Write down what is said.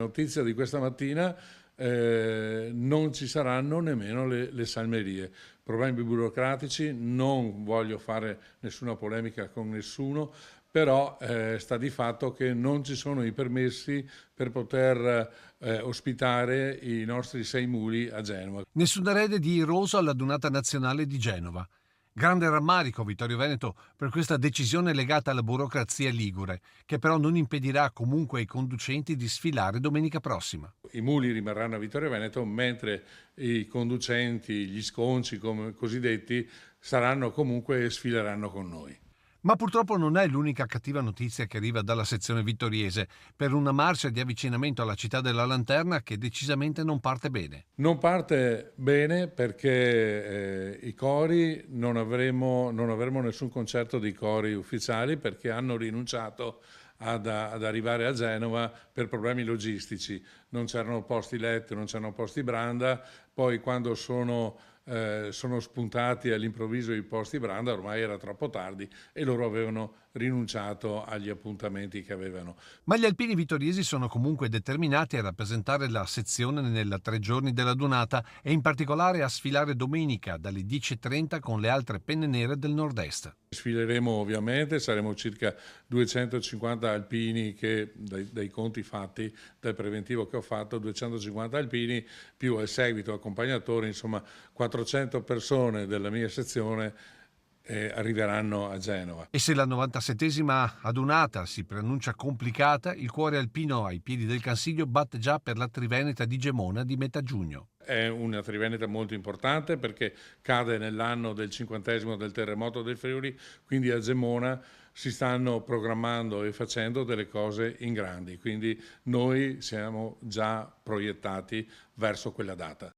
Notizia di questa mattina, non ci saranno nemmeno le salmerie. Problemi burocratici, non voglio fare nessuna polemica con nessuno, però sta di fatto che non ci sono i permessi per poter ospitare i nostri 6 muli a Genova. Nessun erede di Roso alla Dunata Nazionale di Genova. Grande rammarico, Vittorio Veneto, per questa decisione legata alla burocrazia ligure, che però non impedirà comunque ai conducenti di sfilare domenica prossima. I muli rimarranno a Vittorio Veneto, mentre i conducenti, gli sconci come cosiddetti, saranno comunque e sfileranno con noi. Ma purtroppo non è l'unica cattiva notizia che arriva dalla sezione vittoriese, per una marcia di avvicinamento alla città della Lanterna che decisamente non parte bene. Non parte bene perché i cori non avremo nessun concerto di cori ufficiali perché hanno rinunciato ad arrivare a Genova per problemi logistici. Non c'erano posti letto, non c'erano posti branda, poi quando sono spuntati all'improvviso i posti branda, ormai era troppo tardi e loro avevano rinunciato agli appuntamenti che avevano. Ma gli alpini vittoriesi sono comunque determinati a rappresentare la sezione nella 3 giorni della Dunata e in particolare a sfilare domenica dalle 10:30 con le altre penne nere del nord-est. Sfileremo ovviamente, saremo circa 250 alpini che dai conti fatti, dal preventivo che ho fatto, 250 alpini più al seguito accompagnatori, insomma 400 persone della mia sezione arriveranno a Genova. E se la 97esima adunata si preannuncia complicata, il cuore alpino ai piedi del Cansiglio batte già per la Triveneta di Gemona di metà giugno. È una triveneta molto importante perché cade nell'anno del 50° del terremoto del Friuli, quindi a Gemona si stanno programmando e facendo delle cose in grandi, quindi noi siamo già proiettati verso quella data.